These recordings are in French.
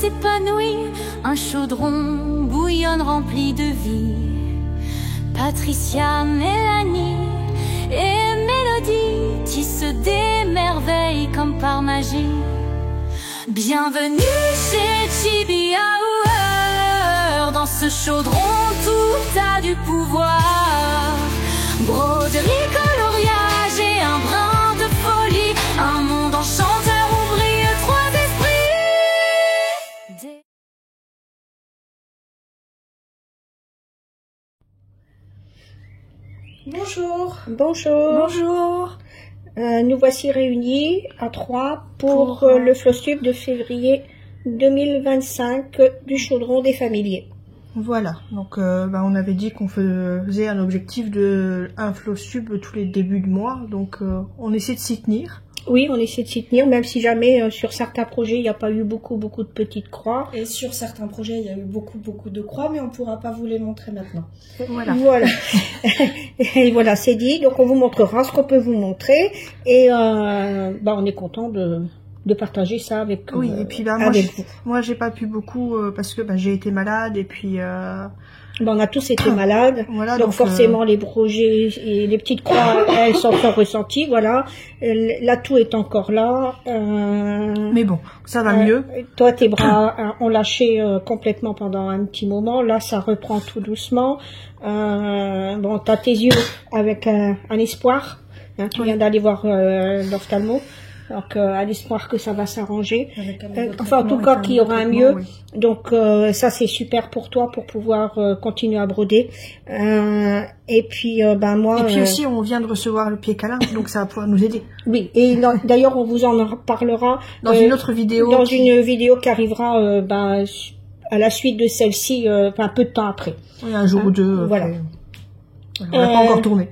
s'épanouit, un chaudron bouillonne rempli de vie. Patricia, Mélanie et Mélodie tissent des merveilles comme par magie. Bienvenue chez Chibi Hour, dans ce chaudron tout a du pouvoir. Broderie, coloriage et un brin de folie, un monde enchanteur où brillent trois esprits. Bonjour. Bonjour. Bonjour. Nous voici réunis à 3 pour le Flostube de février 2025 du chaudron des familiers. Voilà, donc on avait dit qu'on faisait un objectif de un Flostube tous les débuts de mois, donc on essaie de s'y tenir. Oui, on essaie de s'y tenir, même si jamais sur certains projets il n'y a pas eu beaucoup de petites croix. Et sur certains projets il y a eu beaucoup de croix, mais on ne pourra pas vous les montrer maintenant. Voilà. Et voilà, c'est dit. Donc on vous montrera ce qu'on peut vous montrer, et on est content de partager ça avec vous. Oui, et puis moi j'ai pas pu beaucoup parce que j'ai été malade, et puis on a tous été malades, voilà, donc forcément les projets et les petites croix, elles sont ressenties, voilà. L'atout est encore là. Mais bon, ça va mieux. Toi, tes bras ont lâché complètement pendant un petit moment. Là, ça reprend tout doucement. T'as tes yeux avec un espoir. Tu viens d'aller voir l'ophtalmo. Donc, à l'espoir que ça va s'arranger. En tout cas, qu'il y aura un mieux. Oui. Donc, ça, c'est super pour toi, pour pouvoir continuer à broder. Et puis, moi... Et puis aussi, on vient de recevoir le pied câlin, donc ça va pouvoir nous aider. Oui, et d'ailleurs, on vous en parlera... Dans une autre vidéo. Dans une vidéo qui arrivera à la suite de celle-ci, un peu de temps après. Oui, un jour ou deux. Voilà. On n'a pas encore tourné.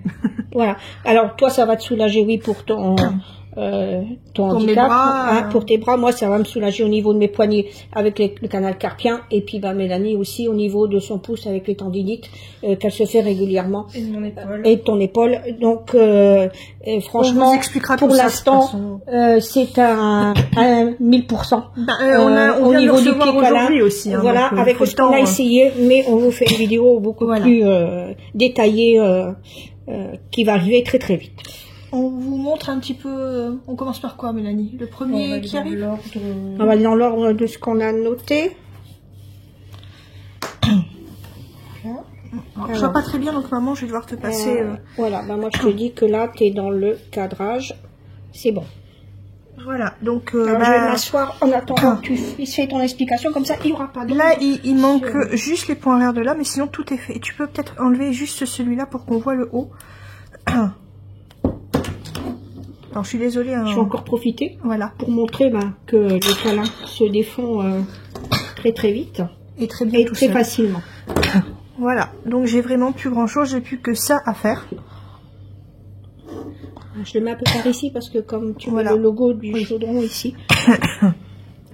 Voilà. Alors, toi, ça va te soulager, oui, pour ton handicap, bras, pour tes bras. Moi, ça va me soulager au niveau de mes poignets avec le canal carpien, et puis Mélanie aussi au niveau de son pouce avec les tendinites qu'elle se fait régulièrement, et de mon épaule, et de ton épaule. Donc franchement, pour l'instant, c'est un 1000%. On au niveau du pied câlin aussi, voilà, donc, avec ce qu'on a essayé, mais on vous fait une vidéo beaucoup plus détaillée qui va arriver très très vite. On vous montre un petit peu... on commence par quoi, Mélanie? Le premier qui arrive? On va dans l'ordre de ce qu'on a noté. Je vois pas très bien, donc maman, je vais devoir te passer... Voilà, moi je te dis que là, tu es dans le cadrage. C'est bon. Voilà, donc... je vais m'asseoir en attendant que tu fais ton explication, comme ça, il n'y aura pas de... Là, il manque juste les points arrière de là, mais sinon, tout est fait. Et tu peux peut-être enlever juste celui-là pour qu'on voit le haut. Alors, je suis désolée. Je vais encore profiter pour montrer que le câlin se défend très très vite. Et très bien, et très facilement. Voilà, donc j'ai vraiment plus grand chose, j'ai plus que ça à faire. Je le mets un peu par ici parce que comme tu vois le logo du chaudron ici.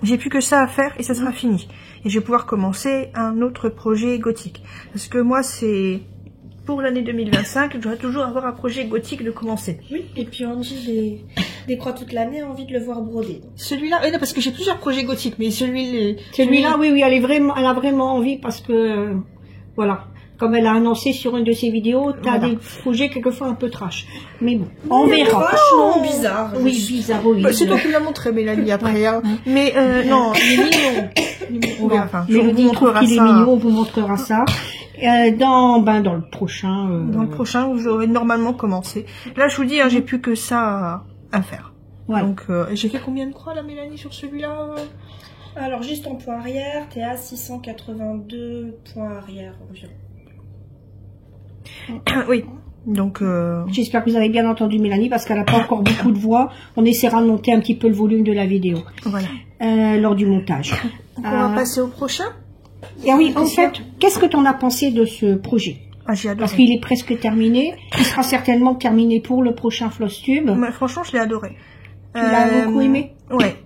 J'ai plus que ça à faire et ça sera fini. Et je vais pouvoir commencer un autre projet gothique. Parce que moi, c'est... Pour l'année 2025, je dois toujours avoir un projet gothique de commencer. Oui, et puis on dit des croix toute l'année, envie de le voir broder. Celui-là, non, parce que j'ai plusieurs projets gothiques, mais celui-là, oui, elle a vraiment envie parce que, voilà, comme elle a annoncé sur une de ses vidéos, tu as des projets quelquefois un peu trash. Mais bon, on verra. Franchement, bizarre. Oui, bizarre, oui. C'est toi qui me l'as montré, Mélanie, après. Hein. Mais non, il est mignon. On verra. Enfin, on vous montrera ça. On vous montrera ça. Dans le prochain. Dans le prochain, où j'aurais normalement commencé. Là, je vous dis, j'ai plus que ça à faire. Ouais. Donc, j'ai fait combien de croix, là, Mélanie, sur celui-là? Alors, juste en point arrière, t'es à 682 points arrière environ. Oui. Donc, j'espère que vous avez bien entendu Mélanie, parce qu'elle n'a pas encore beaucoup de voix. On essaiera de monter un petit peu le volume de la vidéo. Voilà. Lors du montage. Donc, on va passer au prochain. Et oui, en fait, qu'est-ce que tu en as pensé de ce projet? J'ai adoré. Parce qu'il est presque terminé. Il sera certainement terminé pour le prochain Flostube. Franchement, je l'ai adoré. Tu l'as beaucoup aimé? Ouais.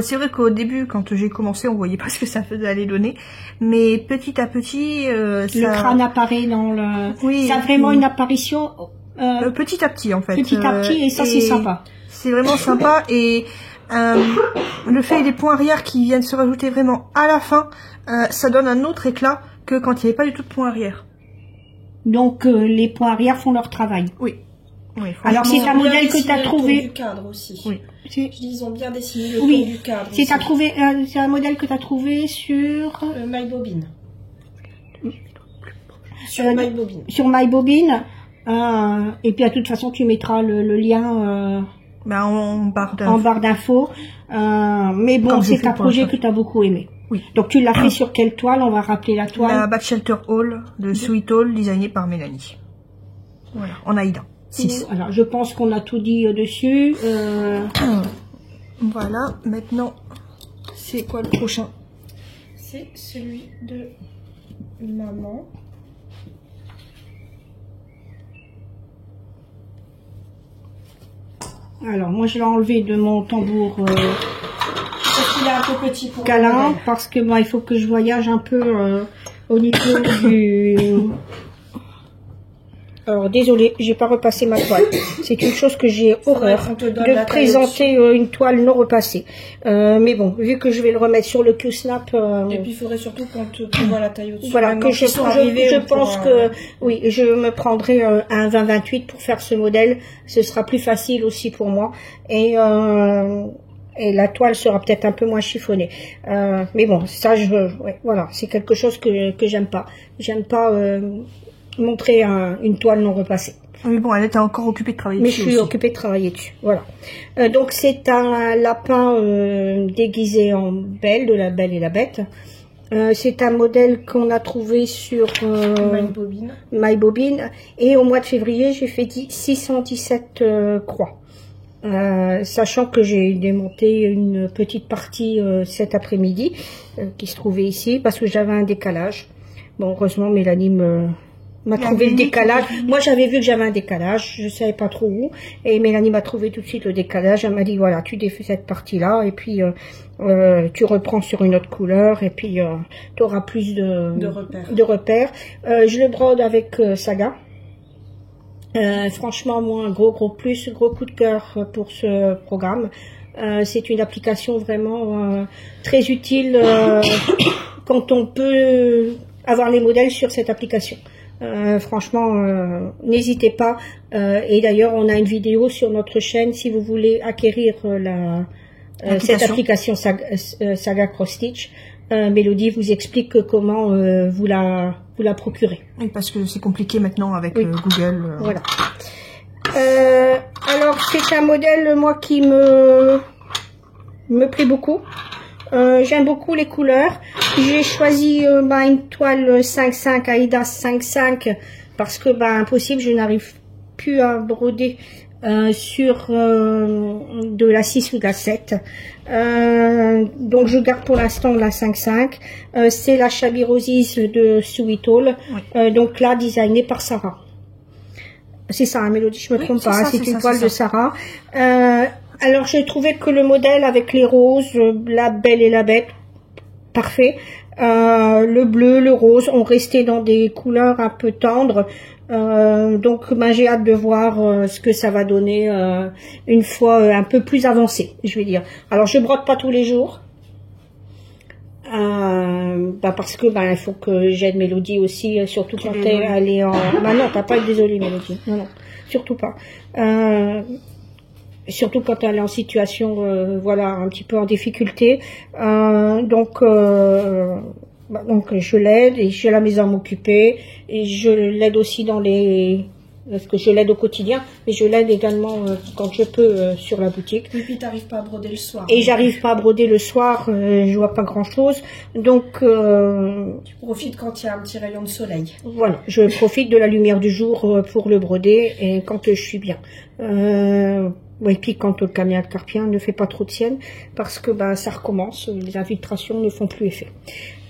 C'est vrai qu'au début, quand j'ai commencé, on voyait pas ce que ça allait donner. Mais petit à petit... le crâne apparaît dans le... Oui. Ça a vraiment une apparition... petit à petit, en fait. Petit à petit, et ça, c'est sympa. C'est vraiment sympa, et... le fait des points arrière qui viennent se rajouter vraiment à la fin, ça donne un autre éclat que quand il n'y avait pas du tout de points arrière. Donc les points arrière font leur travail. Oui. Oui, alors c'est un modèle que tu as trouvé. Du cadre aussi. Oui. Je dis, ils ont bien dessiné le tour Oui. du cadre. C'est un modèle que tu as trouvé sur MyBobine. Sur MyBobine. Sur MyBobine. Et puis de toute façon tu mettras le lien en barre d'infos. Mais bon, c'est un projet que tu as beaucoup aimé. Oui. Donc tu l'as fait sur quelle toile? On va rappeler la toile. La Bat Shelter Hall de Sweet Hall, designée par Mélanie. Voilà, en Aïda. 6. Alors je pense qu'on a tout dit dessus. Voilà, maintenant, c'est quoi le prochain? C'est celui de maman. Alors moi je l'ai enlevé de mon tambour Parce qu'il est un peu petit pour câlin, parce que il faut que je voyage un peu au niveau du... Alors désolé, j'ai pas repassé ma toile. C'est une chose que j'ai horreur de présenter une toile non repassée. Mais bon, vu que je vais le remettre sur le Q-Snap... Et puis il faudrait surtout quand tu vois la taille au-dessus. Voilà, que je pense que... Oui, je me prendrai un 20-28 pour faire ce modèle. Ce sera plus facile aussi pour moi. Et la toile sera peut-être un peu moins chiffonnée. Mais bon, ça, voilà, c'est quelque chose que j'aime pas. J'aime pas... montrer une toile non repassée. Oui, bon, elle était encore occupée de travailler dessus. Mais je suis occupée de travailler dessus. Voilà. Donc c'est un lapin déguisé en belle, de la Belle et la Bête. C'est un modèle qu'on a trouvé sur MyBobine. Et au mois de février, j'ai fait 617 croix. Sachant que j'ai démonté une petite partie cet après-midi qui se trouvait ici parce que j'avais un décalage. Bon, heureusement, Mélanie m'a trouvé le décalage. Moi, j'avais vu que j'avais un décalage. Je savais pas trop où. Et Mélanie m'a trouvé tout de suite le décalage. Elle m'a dit, voilà, tu défais cette partie-là. Et puis, tu reprends sur une autre couleur. Et puis, tu auras plus de repères. Je le brode avec Saga. Franchement, moi, un gros coup de cœur pour ce programme. C'est une application vraiment très utile quand on peut avoir les modèles sur cette application. Franchement, n'hésitez pas. Et d'ailleurs, on a une vidéo sur notre chaîne si vous voulez acquérir cette application Saga Cross Stitch. Mélodie vous explique comment vous la procurez. Oui, parce que c'est compliqué maintenant avec Google. Voilà. Alors, c'est un modèle, moi, qui me plaît beaucoup. J'aime beaucoup les couleurs. J'ai choisi une toile 5.5 Aïda 5.5 parce que impossible, je n'arrive plus à broder sur de la 6 ou de la 7. Donc je garde pour l'instant la 5.5. C'est la Shabby Roses de Sweet Hall. Oui. Donc là, designée par Sarah. C'est ça, hein, Mélodie, je me trompe pas. C'est une toile de Sarah. Alors j'ai trouvé que le modèle avec les roses, la Belle et la Bête, parfait. Le bleu, le rose ont resté dans des couleurs un peu tendres. Donc j'ai hâte de voir ce que ça va donner une fois un peu plus avancé, je vais dire. Alors je brode pas tous les jours. Parce que il faut que j'aide Mélodie aussi, surtout quand elle est en... non, t'as pas été désolée Mélodie. Non, surtout pas. Surtout quand elle est en situation, voilà, un petit peu en difficulté. Donc je l'aide et j'ai la maison à m'occuper et je l'aide aussi parce que je l'aide au quotidien, mais je l'aide également quand je peux sur la boutique. Et puis t'arrives pas à broder le soir. Et j'arrive pas à broder le soir, je vois pas grand chose. Donc tu profites quand il y a un petit rayon de soleil. Voilà, je profite de la lumière du jour pour le broder et quand je suis bien. Et puis quand le camion carpien ne fait pas trop de sienne, parce que ça recommence, les infiltrations ne font plus effet.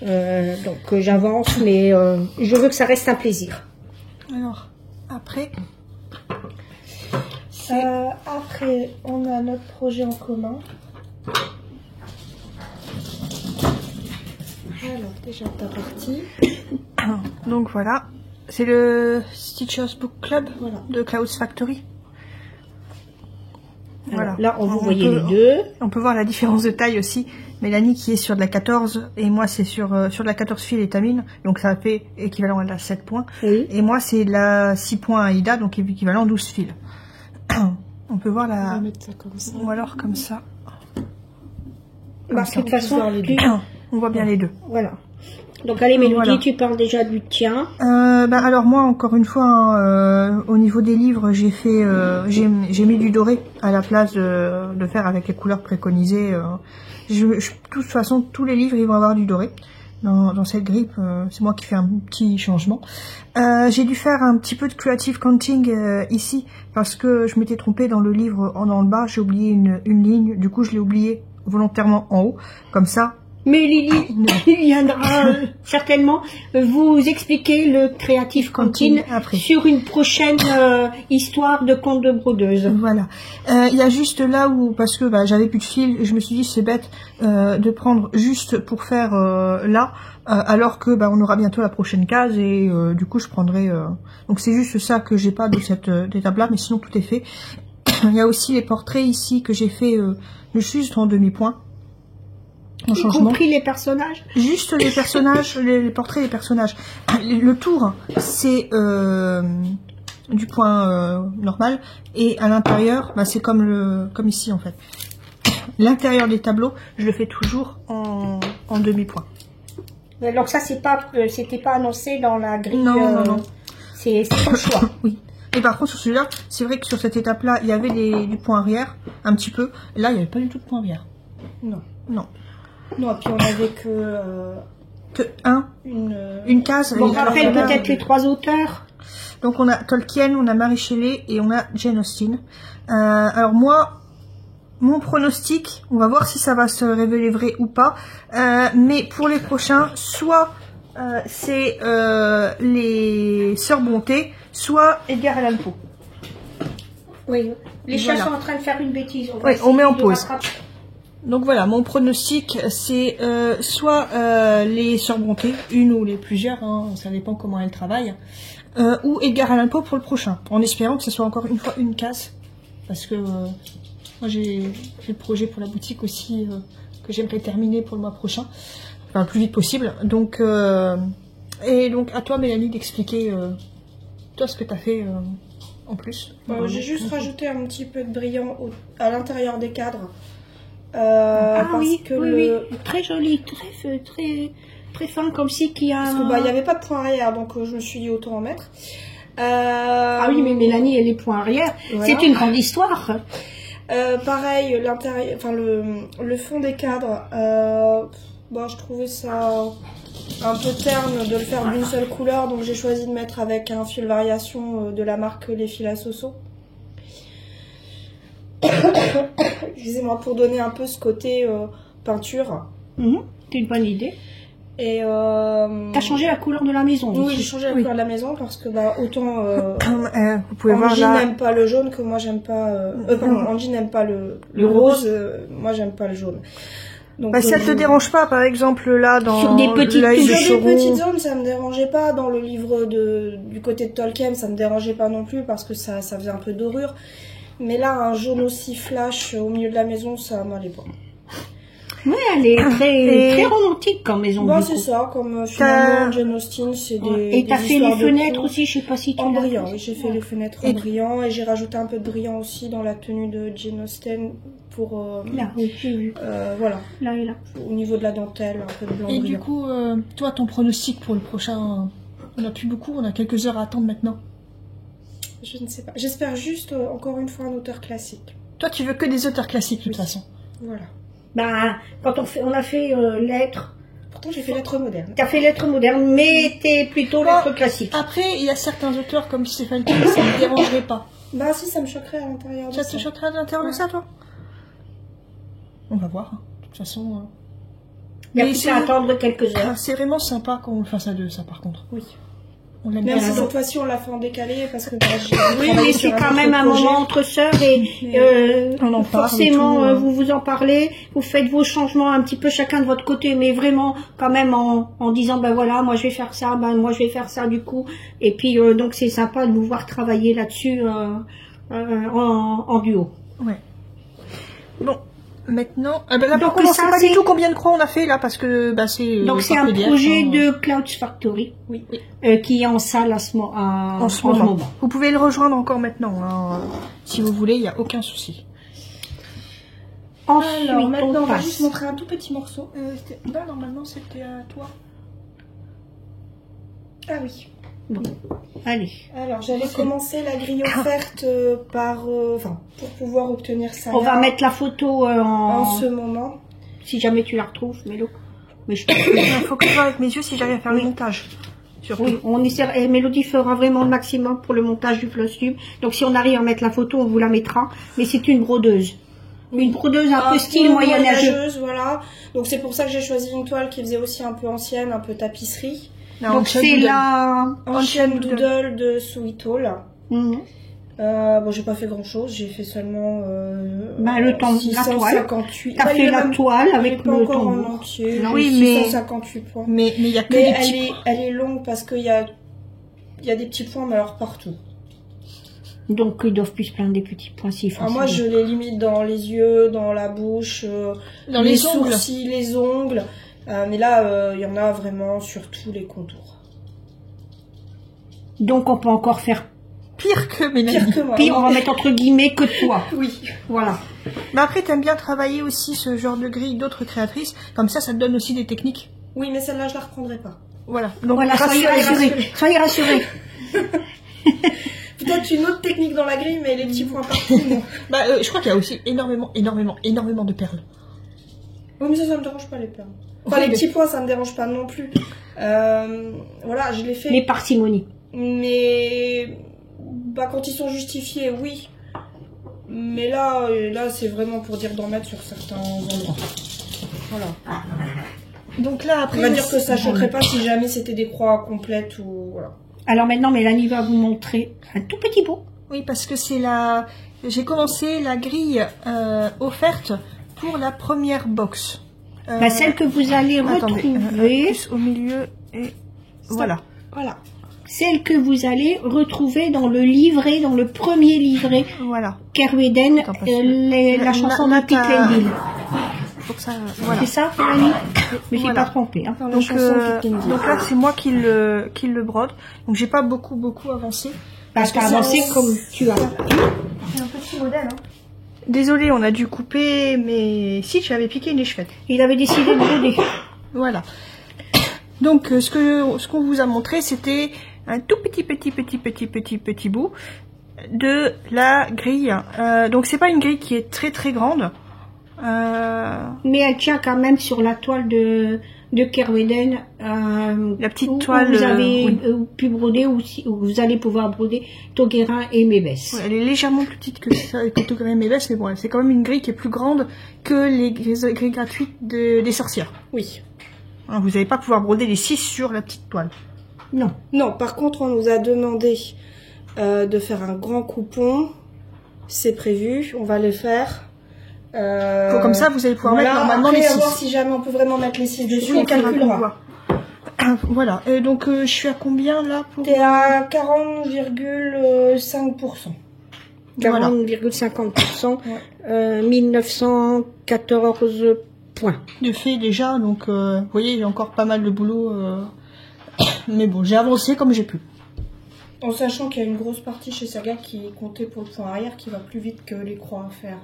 Donc j'avance, mais je veux que ça reste un plaisir. Alors, après, on a notre projet en commun. Alors, déjà ta partie. Donc voilà, c'est le Stitchers Book Club de Clouds Factory. Voilà. Là, vous On voyez peut- les deux. On peut voir la différence de taille aussi. Mélanie qui est sur de la 14 et moi c'est sur de la 14 fil étamine, donc ça fait équivalent à la 7 points. Oui. Et moi c'est de la 6 points Aïda, donc équivalent 12 fils. On peut voir On va la... mettre ça comme ça. Ou alors comme ça. Bah, ça, de toute façon, voir les deux. On voit bien les deux. voilà. Donc, allez, Mélodie, Voilà. tu parles déjà du tien. Alors moi encore une fois au niveau des livres j'ai fait j'ai mis du doré à la place de faire avec les couleurs préconisées. De toute façon tous les livres ils vont avoir du doré dans cette grille. C'est moi qui fais un petit changement. J'ai dû faire un petit peu de creative counting ici parce que je m'étais trompée dans le livre dans le bas, j'ai oublié une ligne, du coup je l'ai oublié volontairement en haut, comme ça. Mais Lily viendra certainement vous expliquer le Creative Cantine Après. sur une prochaine histoire de conte de brodeuse. Voilà. Il y a juste là où, parce que j'avais plus de fil, je me suis dit c'est bête de prendre juste pour faire là, alors que on aura bientôt la prochaine case et du coup je prendrai. Donc c'est juste ça que j'ai pas de cette étape-là, mais sinon tout est fait. Il y a aussi les portraits ici que j'ai fait juste en demi-point. En Y changement. compris les personnages. Juste les personnages, les portraits des personnages. Le tour, c'est du point normal, et à l'intérieur, c'est comme ici en fait. L'intérieur des tableaux, je le fais toujours en demi-point. Alors ça, c'était pas annoncé dans la grille. Non. C'est ton choix. Oui. Et par contre sur celui-là, c'est vrai que sur cette étape-là, il y avait du point arrière, un petit peu. Là, il n'y avait pas du tout de point arrière. Non. Non. Non, puis on avait Que une une case. Bon, et après, alors, peut-être les trois auteurs. Donc on a Tolkien, on a Mary Shelley et on a Jane Austen. Alors moi, mon pronostic, on va voir si ça va se révéler vrai ou pas. Mais pour les prochains, soit c'est les Sœurs Bonté, soit Edgar Allan Poe. Oui. Les chats Voilà. sont en train de faire une bêtise. Oui, on met en pause. rattraper. Donc voilà, mon pronostic, c'est soit les Sœurs Bonté, une ou les plusieurs, ça dépend comment elles travaillent, ou Edgar Allan Poe pour le prochain, en espérant que ce soit encore une fois une case, parce que moi j'ai le projet pour la boutique aussi que j'aimerais terminer pour le mois prochain, enfin le plus vite possible. Donc et donc à toi Mélanie d'expliquer toi ce que tu as fait en plus. j'ai juste rajouté un petit peu de brillant à l'intérieur des cadres. Ah parce oui, que oui. Très joli, très fin, comme si qu'il y a. Parce que il n'y avait pas de point arrière, donc je me suis dit autant en mettre. Ah oui, mais Mélanie et les points arrière, Voilà. c'est une grande histoire. Pareil, l'intérieur, enfin le fond des cadres, je trouvais ça un peu terne de le faire d'une seule couleur, donc j'ai choisi de mettre avec un fil variation de la marque Les Fils à Soso. Excusez-moi, pour donner un peu ce côté peinture. C'est une bonne idée. Et T'as changé la couleur de la maison. oui, aussi. j'ai changé la couleur de la maison parce que autant vous pouvez voir Angie là. n'aime pas le jaune que moi j'aime pas. Pardon, Angie n'aime pas le rose, moi j'aime pas le jaune. Donc, Si ça te dérange pas, par exemple là dans Sur des petites l'œil de touches. sur des Sauron. petites zones, ça me dérangeait pas. Dans le livre du côté de Tolkien, ça me dérangeait pas non plus parce que ça faisait un peu dorure. Mais là, un jaune aussi flash au milieu de la maison, ça m'allait pas. Ouais, elle est Et- très romantique comme maison. Bon, du c'est coup. ça, comme finalement Jane Austen, c'est des. Et t'as des fait histoires les de fenêtres coups. aussi, je sais pas si tu En l'as brillant, fait. oui, j'ai fait les fenêtres en Et- brillant et j'ai rajouté un peu de brillant aussi dans la tenue de Jane Austen pour. Là, oui, j'ai vu. Voilà, Là et là. au niveau de la dentelle, un peu de blanc Et du brillant. coup, toi, ton pronostic pour le prochain, on a plus beaucoup, on a quelques heures à attendre maintenant. Je ne sais pas. J'espère juste, encore une fois, un auteur classique. Toi, tu veux que des auteurs classiques de toute façon. Voilà. Bah, quand on a fait lettres, Pourtant, j'ai fait lettres modernes. t'as fait lettres modernes, mais t'es plutôt lettres classiques. Après, il y a certains auteurs comme Stephen King, ça ne me dérangerait pas. Bah si, ça me choquerait à l'intérieur de Ça ça. te choquerait à l'intérieur de ça, toi? On va voir. De toute façon, Il y a mais plus qu'à attendre quelques heures. c'est vraiment sympa quand on le fasse à deux, ça, par contre. Oui. On l'aime Même bien. si cette fois-ci, on l'a fait en décalé parce que j'ai Oui, travaillé mais sur c'est quand autre même un projet. moment entre sœurs et On en parle forcément et tout, vous vous en parlez, vous faites vos changements un petit peu chacun de votre côté, mais vraiment quand même en disant ben voilà, moi je vais faire ça, ben moi je vais faire ça du coup, et puis donc c'est sympa de vous voir travailler là-dessus en duo. Ouais. Bon, maintenant... là, Donc, par contre, on ça, sait pas c'est- du tout combien de croix on a fait, là, parce que c'est... Donc c'est par un PDF, projet hein. de Clouds Factory, Oui. qui est en salle En ce moment. Vous pouvez le rejoindre encore maintenant, hein. Si vous voulez, il n'y a aucun souci. Ensuite, Alors maintenant, on on va passe. juste montrer un tout petit morceau. Non, normalement, c'était à toi. Ah oui. Bon, allez. Alors j'avais commencé la grille offerte pour pouvoir obtenir ça. On va mettre la photo en ce moment. si jamais tu la retrouves, Mélo. Mais je Il faut que je vois avec mes yeux si j'arrive à faire le montage. Surtout. Oui, on essaiera, et Mélodie fera vraiment le maximum pour le montage du floss tube. Donc si on arrive à mettre la photo, on vous la mettra. Mais c'est une brodeuse. Une brodeuse un peu style moyenâgeux. Voilà. Donc c'est pour ça que j'ai choisi une toile qui faisait aussi un peu ancienne, un peu tapisserie. Non, Donc c'est la... Ancienne doodle de Sweet Hall. Mhm. Bon, j'ai pas fait grand chose, j'ai fait seulement le temps, la toile. 658. T'as fait la toile avec pas le encore en tambour. entier. Non, oui, mais 658 points. mais il y a que Mais des petits. elle est longue parce qu'il y a des petits points, mais alors partout. Donc ils doivent plus se plaindre des petits points s'ils font Alors ça. moi, je les limite dans les yeux, dans la bouche, Dans les les ongles. sourcils, les ongles. Mais là, il y en a vraiment sur tous les contours. Donc on peut encore faire Pire que Mélanie. Pire que moi. pire, on va mettre entre guillemets que toi. Oui. Voilà. Mais après, t'aimes bien travailler aussi ce genre de grille d'autres créatrices. Comme ça te donne aussi des techniques. Oui, mais celle-là, je la reprendrai pas. Voilà. Donc, Voilà, soyez rassurés. Soyez rassurés. Peut-être une autre technique dans la grille, mais les petits points partout, non. je crois qu'il y a aussi énormément de perles. Oui, mais ça me dérange pas, les perles. Enfin, Oui, les petits points, ça me dérange pas non plus. Voilà, je l'ai fait. Les parcimonies. Mais quand ils sont justifiés, oui. Mais là c'est vraiment pour dire d'en mettre sur certains endroits. Voilà. Donc là, après... On va dire que ça choquerait pas si jamais c'était des croix complètes ou... Voilà. Alors maintenant, Mélanie va vous montrer un tout petit bout. Oui, parce que j'ai commencé la grille offerte pour la première box. Celle que vous allez attendez, retrouver, plus au milieu et... Voilà. Voilà. celle que vous allez retrouver dans le livret, dans le premier livret, Voilà. Kerweden, Attends, parce que la chanson de là, Pete t'as- Lendl. Pour ça, voilà. C'est ça, Mélanie? Mais j'ai Voilà. pas trompé. Hein. Dans la Donc, chanson de Pete Lendl. donc là, c'est moi qui le brode. Donc j'ai pas beaucoup avancé. Parce qu'à que avancer c'est- comme tu as. C'est un petit modèle, hein. Désolée, on a dû couper, mais si, j'avais piqué une échevette. Il avait décidé de broder. Voilà. Donc ce qu'on vous a montré, c'était un tout petit bout de la grille. Donc c'est pas une grille qui est très grande. Mais elle tient quand même sur la toile de Kerweden. La petite où toile, vous avez oui. pu broder, où vous allez pouvoir broder Toguerin et Mébès. Ouais, elle est légèrement plus petite que Toguerin et Mébès, mais bon, c'est quand même une grille qui est plus grande que les grilles gratuites des sorcières. Oui. Hein, vous n'allez pas pouvoir broder les 6 sur la petite toile. Non. Non, par contre, on nous a demandé de faire un grand coupon. C'est prévu, on va le faire. Comme ça, vous allez pouvoir voilà, mettre normalement après, les à voir 6. si jamais on peut vraiment mettre les 6 dessus, Oui, on calculera. voit. Voilà. Et donc, je suis à combien là pour... T'es à 40,5%. 40,50%. 1914 points. de fait déjà, donc vous voyez, il y a encore pas mal de boulot. Mais bon, j'ai avancé comme j'ai pu. En sachant qu'il y a une grosse partie chez Saga qui est comptée pour le point arrière qui va plus vite que les croix à faire.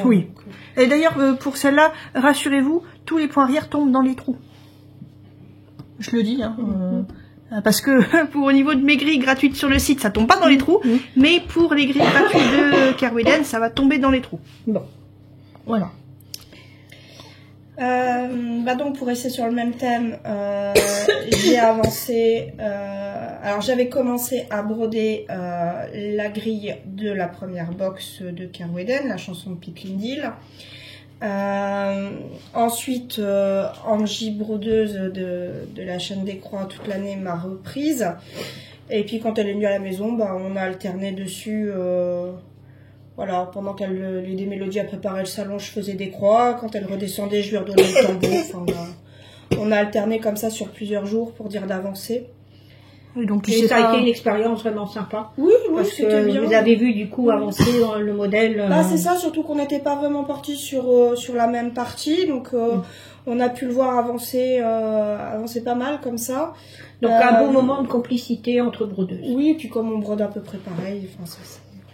Oui. Donc, Et d'ailleurs, pour celle-là, rassurez-vous, tous les points arrière tombent dans les trous. Je le dis, hein. Parce que pour au niveau de mes grilles gratuites sur le site, ça tombe pas dans les trous, mais pour les grilles gratuites de Kerweden, ça va tomber dans les trous. Bon. Voilà. donc pour rester sur le même thème, j'ai avancé. Alors j'avais commencé à broder la grille de la première box de Kerweden, la chanson de Pete Lendl. Ensuite, Angie brodeuse de la chaîne des croix toute l'année m'a reprise. Et puis quand elle est venue à la maison, on a alterné dessus. Voilà, pendant qu'elle les Mélodies a préparé le salon, je faisais des croix. Quand elle redescendait, je lui redonnais le tambour. Enfin, on a alterné comme ça sur plusieurs jours pour dire d'avancer. Et donc, Et ça a été une expérience vraiment sympa. Oui, Parce c'était que bien. vous avez vu du coup avancer le modèle. Bah, c'est ça, surtout qu'on n'était pas vraiment partis sur la même partie, donc on a pu le voir avancer pas mal comme ça. Donc un beau moment de complicité entre brodeuses. Oui, et puis comme on brode à peu près pareil, enfin,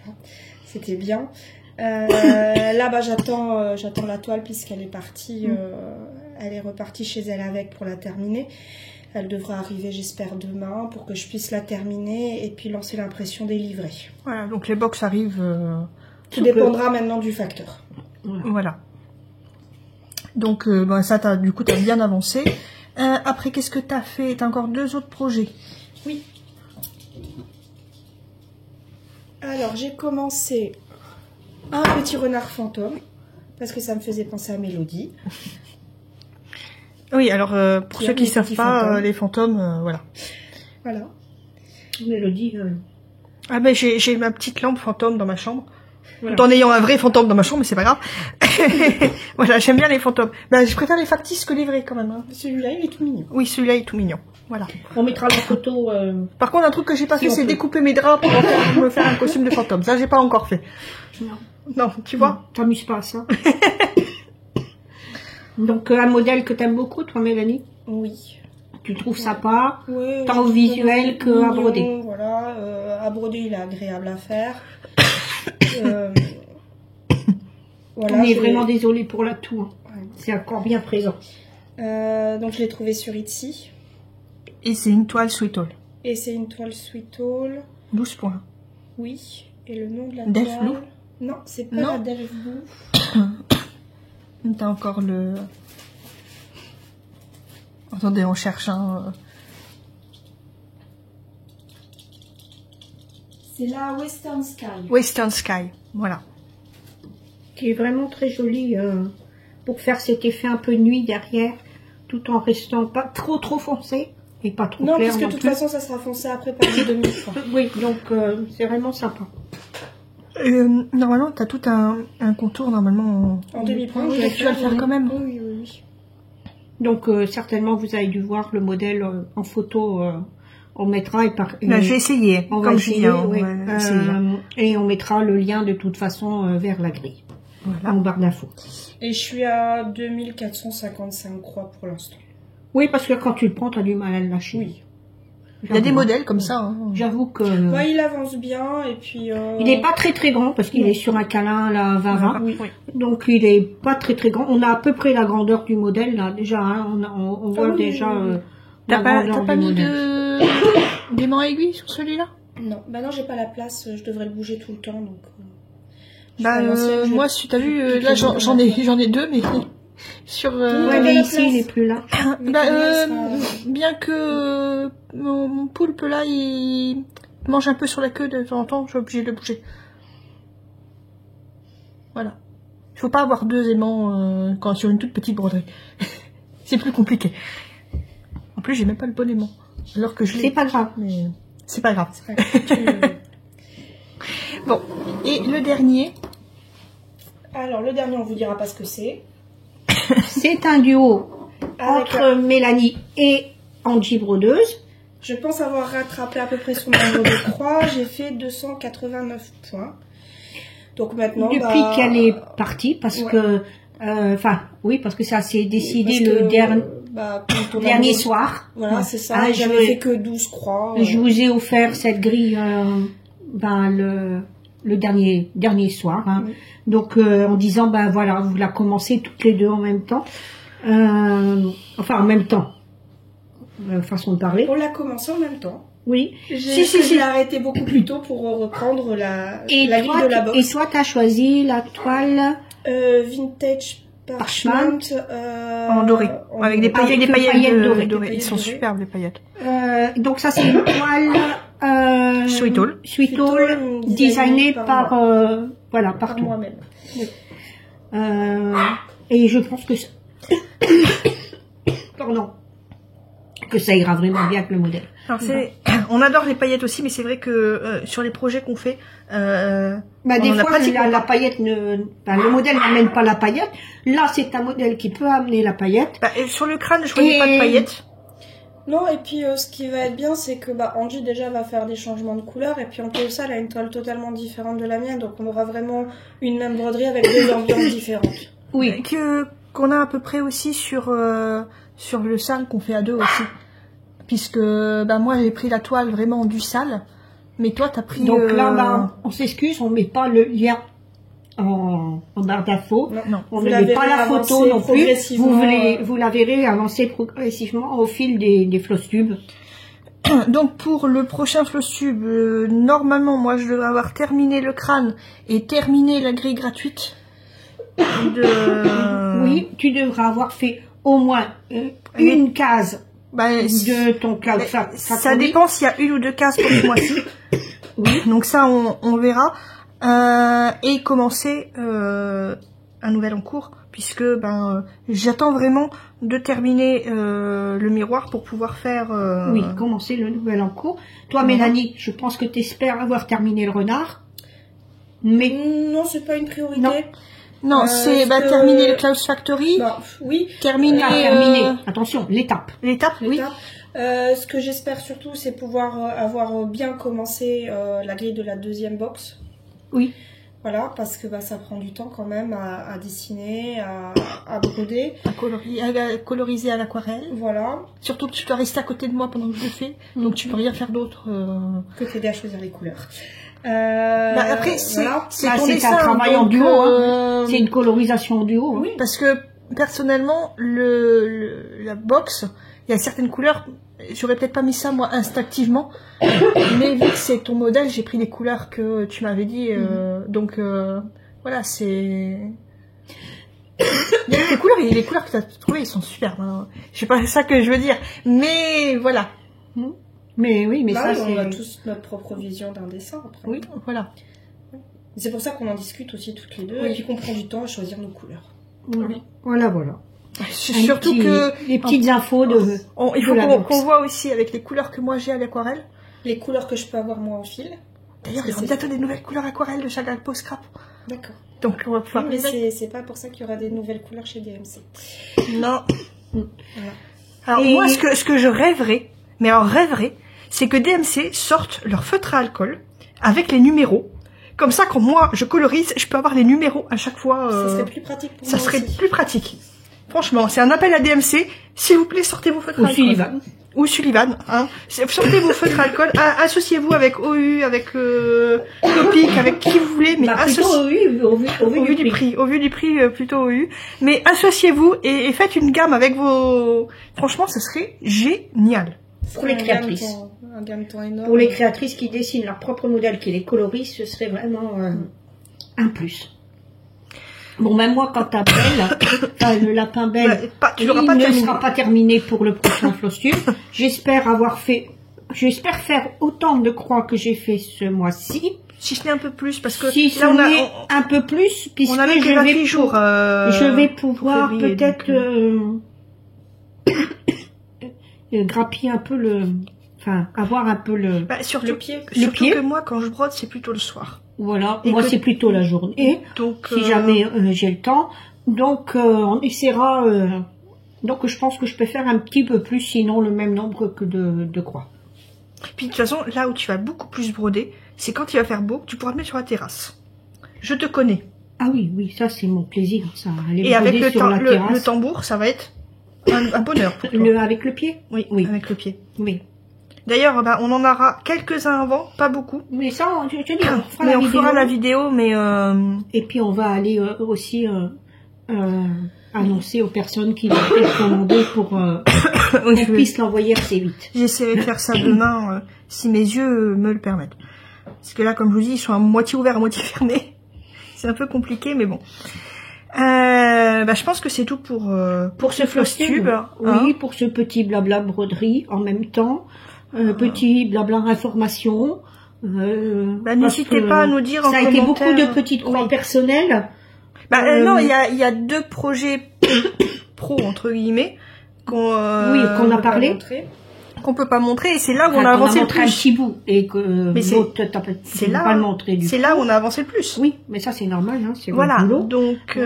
voilà, c'était bien. Là, bah, j'attends la toile puisqu'elle est partie, elle est repartie chez elle avec pour la terminer. Elle devra arriver, j'espère, demain pour que je puisse la terminer et puis lancer l'impression des livrets. Voilà, donc les box arrivent. Tout dépendra maintenant du facteur. Voilà. Donc, ça, du coup, t'as bien avancé. Après, qu'est-ce que t'as fait? T'as encore 2 autres projets. Oui. Alors, j'ai commencé un petit renard fantôme parce que ça me faisait penser à Mélodie. Oui, alors, pour Qui ceux aiment qui ne les savent petits pas, fantômes. les fantômes, voilà. Voilà. Mélodie. Ah ben, j'ai ma petite lampe fantôme dans ma chambre. Voilà. Tout en ayant un vrai fantôme dans ma chambre, mais c'est pas grave. Voilà, j'aime bien les fantômes. Ben, je préfère les factices que les vrais, quand même. Hein. Celui-là, il est tout mignon. Oui, celui-là est tout mignon. Voilà. On mettra la photo. Par contre, un truc que j'ai pas Si fait, on c'est peut. découper mes draps pour me faire un costume de fantôme. Ça, j'ai pas encore fait. Non, tu vois. T'amuses pas à ça. Donc un modèle que t'aimes beaucoup, toi, Mélanie. Oui. Tu trouves sympa. Ouais, Tant au visuel que à mignon, broder. Voilà, à broder, il est agréable à faire. Voilà, On est je vraiment l'ai- désolé pour la toux. Ouais. C'est encore bien présent. Donc je l'ai trouvé sur Etsy. Et c'est une toile Sweet All. Et c'est une toile Sweet All. 12 points. Oui. Et le nom de la Delph toile... Blue Non, c'est pas Non. la Delph Blue. T'as encore le... Attendez, on cherche un... C'est la Western Sky. Western Sky. Voilà. Qui est vraiment très joli pour faire cet effet un peu nuit derrière, tout en restant pas trop foncé et pas trop Non, clair parce que de non toute plus. façon, ça sera foncé après par les demi. Oui, donc c'est vraiment sympa. Normalement, t'as tout un contour, normalement... En demi-point. Oui, tu vas le faire quand même. Oui, oui, oui. Donc certainement vous avez dû voir le modèle en photo. On mettra et par. Bah, je vais essayer, on va comme essayer, Julien. oui. On va essayer. Et on mettra le lien de toute façon vers la grille. Voilà. En barre d'infos. Et je suis à 2455 croix pour l'instant. Oui, parce que quand tu le prends, tu as du mal à le lâcher. Oui. Il y a des modèles comme ça. Hein. J'avoue que. Bah, il avance bien et puis... Il n'est pas très grand parce qu'il est sur un câlin là 20-20. Oui. Donc il est pas très grand. On a à peu près la grandeur du modèle là déjà. Hein. On voit oui, déjà. oui, oui. La T'as grandeur pas du mis modèle. d'aimant aiguille sur celui-là? Non, bah non, j'ai pas la place, je devrais le bouger tout le temps, donc... je Bah, fais à l'ancienne, je moi, le- si t'as vu, piquer là, dans j'en la ai 2, mais sur... Ouais, T'as mais la ici place. il est plus là. Mais bah, comment il bien que mon poulpe, là, il mange un peu sur la queue de temps en temps, je suis obligée de le bouger. Voilà. Il faut pas avoir 2 aimants quand sur une toute petite broderie. C'est plus compliqué. En plus, j'ai même pas le bon aimant. Alors que je l'ai. C'est pas grave. Mais c'est pas grave. sera- tu- Bon. Et le dernier. Alors, le dernier, on vous dira pas ce que c'est. C'est un duo Avec entre Mélanie et Angie Brodeuse. Je pense avoir rattrapé à peu près son nombre de croix. J'ai fait 289 points. Donc maintenant, Depuis qu'elle est partie, parce Ouais. que, enfin, oui, parce que ça s'est décidé parce le que, quand on a dernier mangé- soir. Voilà, c'est ça. Ah, J'avais fait que 12 croix. Je vous ai offert cette grille, le dernier soir. Hein. Oui. Donc, en disant, ben voilà, vous la commencez toutes les deux en même temps. Enfin, en même temps. Façon de parler. On l'a commencé en même temps. Oui. Je l'ai arrêté beaucoup plus tôt pour reprendre la grille de la box. Et toi, t'as choisi la toile Vintage Parchment. En doré. Avec des paillettes, avec paillettes dorées. dorées. Ils sont dorées. superbes, les paillettes. Donc ça, c'est une toile Sweet All. Sweet All, designée par voilà, par partout. moi-même. Et je pense que pardon, que ça ira vraiment bien avec le modèle. Alors on adore les paillettes aussi, mais c'est vrai que sur les projets qu'on fait, Bah, on des en a fois, pratiquement la paillette le modèle n'amène pas la paillette. Là, c'est un modèle qui peut amener la paillette. sur le crâne, je voyais Et- pas de paillettes. Non, et puis ce qui va être bien, c'est que Angie déjà va faire des changements de couleur, et puis en plus de ça, elle a une toile totalement différente de la mienne, donc on aura vraiment une même broderie avec deux ambiances différentes. Oui. Qu'on a à peu près aussi sur le sale qu'on fait à deux aussi. Puisque moi j'ai pris la toile vraiment du sale, mais toi t'as pris... Donc là, on s'excuse, on met pas le lien en barre d'infos. Non. On ne met pas la photo non plus. Vous la verrez avancer progressivement au fil des floss tubes. Donc pour le prochain floss tube, normalement moi je devrais avoir terminé le crâne et terminé la grille gratuite. Oui, tu devras avoir fait au moins une case de ton cloud. Ça dépend s'il y a une ou deux cases pour ce mois-ci. Oui. Donc ça on verra. Et commencer un nouvel en cours, puisque j'attends vraiment de terminer le miroir pour pouvoir faire... Oui, commencer le nouvel en cours. Toi, Mélanie, je pense que tu espères avoir terminé le renard. Mais non, c'est pas une priorité. Non, c'est terminer le Cloud Factory. Oui. terminer. Attention, l'étape. L'étape, oui. Ce que j'espère surtout, c'est pouvoir avoir bien commencé la grille de la deuxième box. Oui. Voilà, parce que ça prend du temps quand même à dessiner, à broder. À coloriser à l'aquarelle. Voilà. Surtout que tu dois rester à côté de moi pendant que je le fais, donc tu peux rien faire d'autre. Que t'aider à choisir les couleurs. Après, c'est ton c'est dessin, un travail en donc, duo. C'est une colorisation en duo. Oui, parce que personnellement, la box, il y a certaines couleurs, j'aurais peut-être pas mis ça moi instinctivement, mais vu que c'est ton modèle, j'ai pris les couleurs que tu m'avais dit, donc voilà, c'est... Les couleurs que tu as trouvées, ils sont superbes. Hein. Je sais pas ça que je veux dire, mais voilà. Mais oui, mais ça on c'est... a tous notre propre vision d'un dessin après. Oui, voilà. C'est pour ça qu'on en discute aussi toutes les deux, et puis qu'on prend du temps à choisir nos couleurs. Oui. Voilà. Surtout que les petites infos il faut qu'on voit aussi avec les couleurs que moi j'ai à l'aquarelle. Les couleurs que je peux avoir moi en fil. D'ailleurs, il y aura bientôt des nouvelles couleurs aquarelles de chaque Alpo Scrap. D'accord. Donc on va pouvoir... Oui, mais c'est pas pour ça qu'il y aura des nouvelles couleurs chez DMC. Non. Voilà. Alors moi, ce que je rêverais, c'est que DMC sorte leur feutre à alcool avec les numéros. Comme ça, quand moi je colorise, je peux avoir les numéros à chaque fois. Ça serait plus pratique pour moi. Ça serait plus pratique. Franchement, c'est un appel à DMC. S'il vous plaît, sortez vos feutres à alcool. Ou Sullivan. Hein. Sortez vos feutres à alcool. Associez-vous avec OU, avec Topic, avec qui vous voulez. Mais au vu du prix. Au vu du prix, plutôt OU. Mais associez-vous et faites une gamme avec vos... Franchement, ça serait génial. Pour les créatrices. Un gamme de temps énorme. Pour les créatrices qui dessinent leur propre modèle, qui les colorisent, ce serait vraiment un plus. Bon, même moi, quand t'as Belle, le lapin Belle, il ne sera pas terminé pour le prochain floss tube. J'espère faire autant de croix que j'ai fait ce mois-ci. Si ce n'est un peu plus, parce que si là, on a un peu plus, puisque je vais pouvoir peut-être grappiller un peu avoir un peu surtout le pied. Surtout que moi, quand je brode, c'est plutôt le soir. Voilà, moi c'est plutôt la journée, donc, si jamais j'ai le temps. Donc on essaiera, donc je pense que je peux faire un petit peu plus, sinon le même nombre que de croix. Puis de toute façon, là où tu vas beaucoup plus broder, c'est quand il va faire beau, tu pourras te mettre sur la terrasse. Je te connais. Ah oui, ça c'est mon plaisir, ça. Et avec le tambour, ça va être un bonheur pour toi. Avec le pied? Oui, avec le pied. Oui. D'ailleurs, on en aura quelques-uns avant, pas beaucoup. Mais ça, je te dis, on fera la vidéo, mais... Et puis on va aller aussi annoncer aux personnes qui vont commander pour qu'on puisse l'envoyer assez vite. J'essaierai de faire ça demain, si mes yeux me le permettent. Parce que là, comme je vous dis, ils sont à moitié ouverts, à moitié fermés. C'est un peu compliqué, mais bon. Je pense que c'est tout pour ce floss tube. Oui, pour ce petit blabla broderie en même temps. Petit blabla information. N'hésitez pas à nous dire en commentaire. Ça a été beaucoup de petites croix personnelles. Non, il y a 2 projets pro entre guillemets qu'on a parlé. qu'on peut pas montrer, et c'est là où on Enfin, a avancé le montré un plus. petit bout et que Mais l'autre, c'est tu peux là, pas le montrer du c'est coup. là où on a avancé le plus. Oui, mais ça c'est normal, hein, c'est Voilà, votre boulot. donc...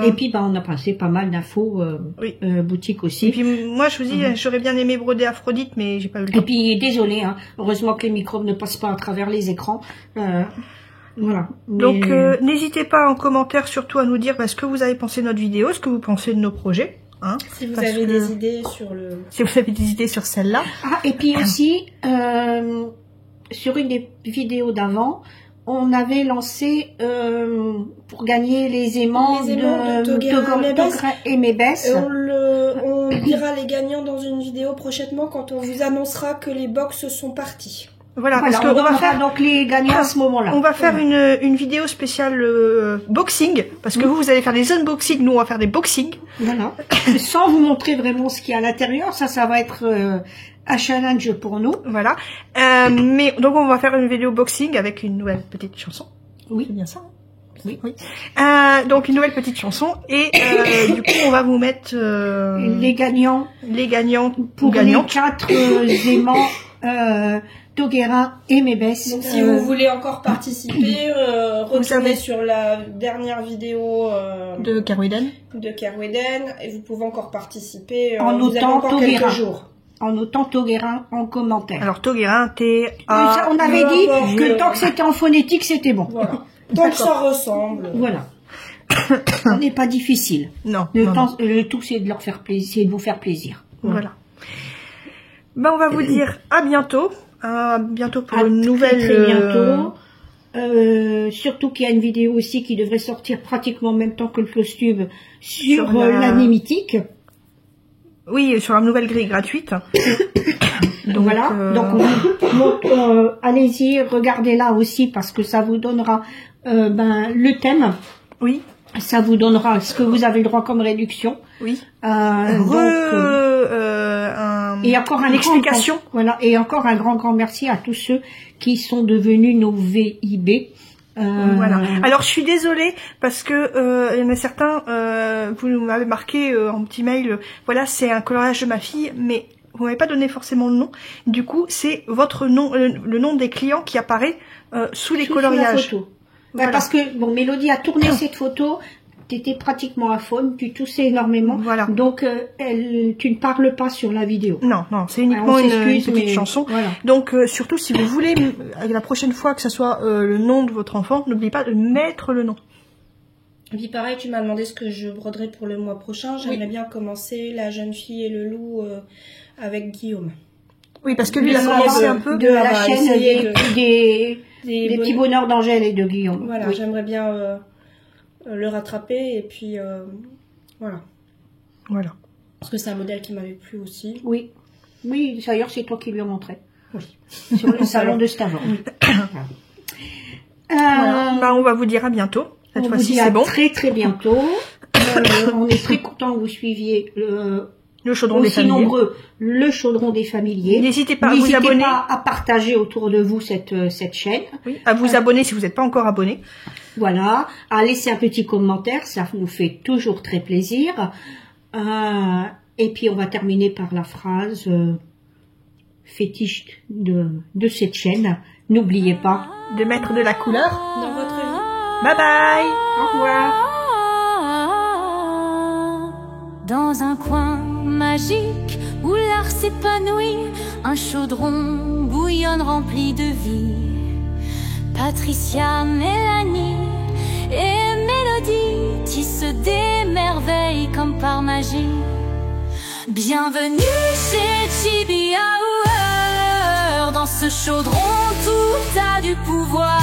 Et puis on a passé pas mal d'infos Oui. boutique aussi. Et puis moi, je vous dis, j'aurais bien aimé broder Aphrodite, mais j'ai pas eu le Et temps. puis désolé, hein, heureusement que les microbes ne passent pas à travers les écrans. Voilà. Donc Mais- n'hésitez pas en commentaire surtout à nous dire ce que vous avez pensé de notre vidéo, ce que vous pensez de nos projets. Hein, Si vous parce avez que- des idées sur le... Si vous avez des idées sur celle-là. Ah, et puis aussi, sur une des vidéos d'avant, on avait lancé pour gagner les aimants, Les aimants de Toguera et Mébès. Et on dira les gagnants dans une vidéo prochainement quand on vous annoncera que les box sont partis. Voilà, Voilà, parce on qu'on va donnera faire... donc les gagnants à ce moment-là. On va faire une vidéo spéciale boxing, parce que vous allez faire des unboxings, nous on va faire des boxings. Voilà. Sans vous montrer vraiment ce qu'il y a à l'intérieur, ça va être un challenge pour nous. Voilà. Mais donc on va faire une vidéo boxing avec une nouvelle petite chanson. Oui. C'est bien ça, hein? Oui. Donc une nouvelle petite chanson, et du coup on va vous mettre Les gagnants les gagnants pour les gagnantes. 4 aimants Toguera et Mébès. Donc si vous voulez encore participer, retournez savez. sur la dernière vidéo De Kerwiden. de Kerweden et vous pouvez encore participer. En vous avez notant encore Toguera. quelques jours. En notant Toguera en commentaire. Alors Toguera, Et T-A... ça, on avait peu dit importe. que tant que c'était en phonétique, c'était bon. Voilà. Tant que ça ressemble. Voilà. On n'est pas difficile. Non, Le, non, temps- le tout, c'est de leur faire plaisir, c'est de vous faire plaisir. Voilà. Ben, on va vous dire à bientôt. À bientôt pour À une nouvelle... très bientôt. Surtout qu'il y a une vidéo aussi qui devrait sortir pratiquement en même temps que le costume sur Sur la- l'année mythique. Oui, sur la nouvelle grille gratuite. Donc, Voilà. Donc, allez-y, regardez là aussi parce que ça vous donnera le thème. Oui, Ça vous donnera ce que vous avez le droit comme réduction. oui. Et encore une explication. Voilà. Et encore un grand merci à tous ceux qui sont devenus nos VIB. Voilà. Alors je suis désolée parce que il y en a certains, vous m'avez marqué en petit mail, voilà, c'est un coloriage de ma fille, mais vous m'avez pas donné forcément le nom. Du coup, c'est votre nom, le nom des clients qui apparaît sous les Sous la coloriages. photo. Voilà. Parce que bon, Mélodie a tourné cette photo. T'étais pratiquement à faune, tu toussais énormément. Voilà. Donc tu ne parles pas sur la vidéo. Non, c'est On uniquement une s'excuse, petite mais chanson. voilà. Donc surtout si vous voulez, la prochaine fois que ce soit le nom de votre enfant, n'oubliez pas de mettre le nom. Et puis pareil, tu m'as demandé ce que je broderai pour le mois prochain. J'aimerais bien commencer La jeune fille et le loup avec Guillaume. Oui, parce que lui, il a Essayer commencé de- un peu. De la Voilà, chaîne essayer des Des petits bonheurs d'Angèle et de Guillaume. Voilà, Oui. j'aimerais bien le rattraper et puis voilà. Voilà. Parce que c'est un modèle qui m'avait plu aussi. Oui. Oui, d'ailleurs, c'est toi qui lui as montré. Oui. Sur le salon de Stavon. Voilà. Bah, on va vous dire à bientôt. Cette On vous fois-ci, dit c'est à bon. très très bientôt. On est très content que vous suiviez Le chaudron des aussi familiers. nombreux le chaudron des familiers. N'hésitez pas à vous N'hésitez abonner. pas à partager autour de vous cette chaîne. Oui, à vous abonner si vous n'êtes pas encore abonné. Voilà, à laisser un petit commentaire, ça nous fait toujours très plaisir. Et puis on va terminer par la phrase fétiche de cette chaîne. N'oubliez pas. De mettre de la couleur. Dans votre vie. Bye bye. Au revoir. Dans un coin magique où l'art s'épanouit, un chaudron bouillonne rempli de vie. Patricia, Mélanie et Mélodie tissent des merveilles comme par magie. Bienvenue chez Chibi Hour. Dans ce chaudron tout a du pouvoir.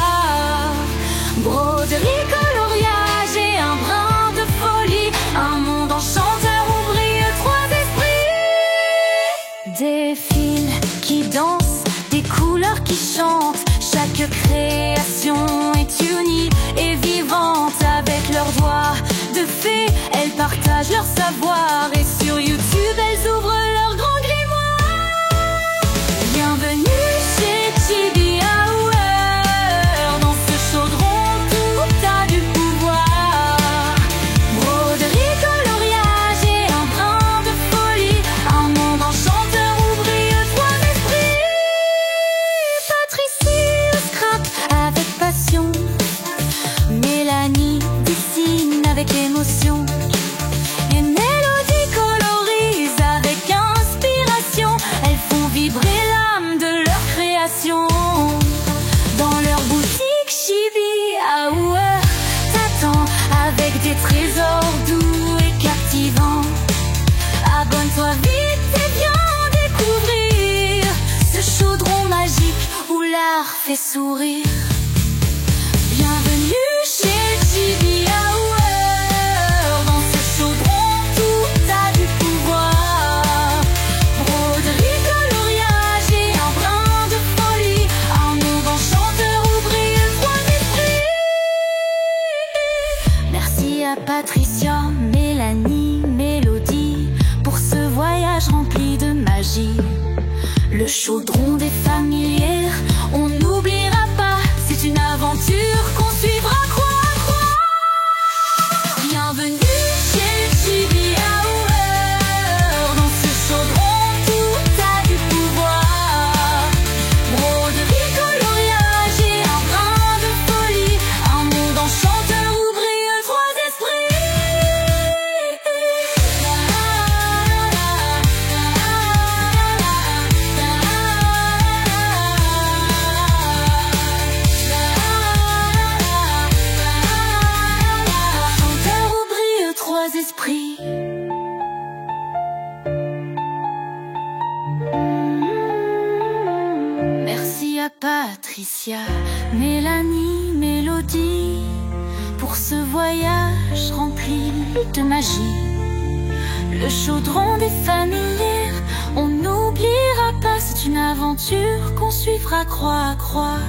Broderie, coloriage et un brin de folie. Un monde enchanteur où brillent trois esprits. Des fils qui dansent, des couleurs qui chantent. Chaque création est unie et vivante. Avec leurs doigts de fée, elles partagent leur savoir. Et sur YouTube, elles ouvrent leur grand grimoire. Bienvenue chez Chibi Hour. Dans ce chaudron, tout a du pouvoir. Broderie, coloriage et un brin de folie. Un monde enchanteur où brillent regard fait sourire. Bienvenue chez Chibi Hour. Dans ce chaudron, tout a du pouvoir. Broderie, coloriage et un brin de folie. Arnaud enchanteur, ouvrier, trois esprits. Merci à Patricia, Mélanie, Mélodie pour ce voyage rempli de magie. Le chaudron des familières, on n'oubliera pas, c'est une aventure qu'on suivra croix à croix. Bienvenue chez Chibi Hour. Dans ce chaudron, tout a du pouvoir. Broderie, coloriage et un brin de folie. Un monde enchanteur, ouvrier, trois esprits. Enchanteur, ouvrier, trois esprits. Merci à Patricia, Mélanie, Mélodie pour ce voyage rempli de magie. Le chaudron des familières, on n'oubliera pas, c'est une aventure qu'on suivra croix à croix.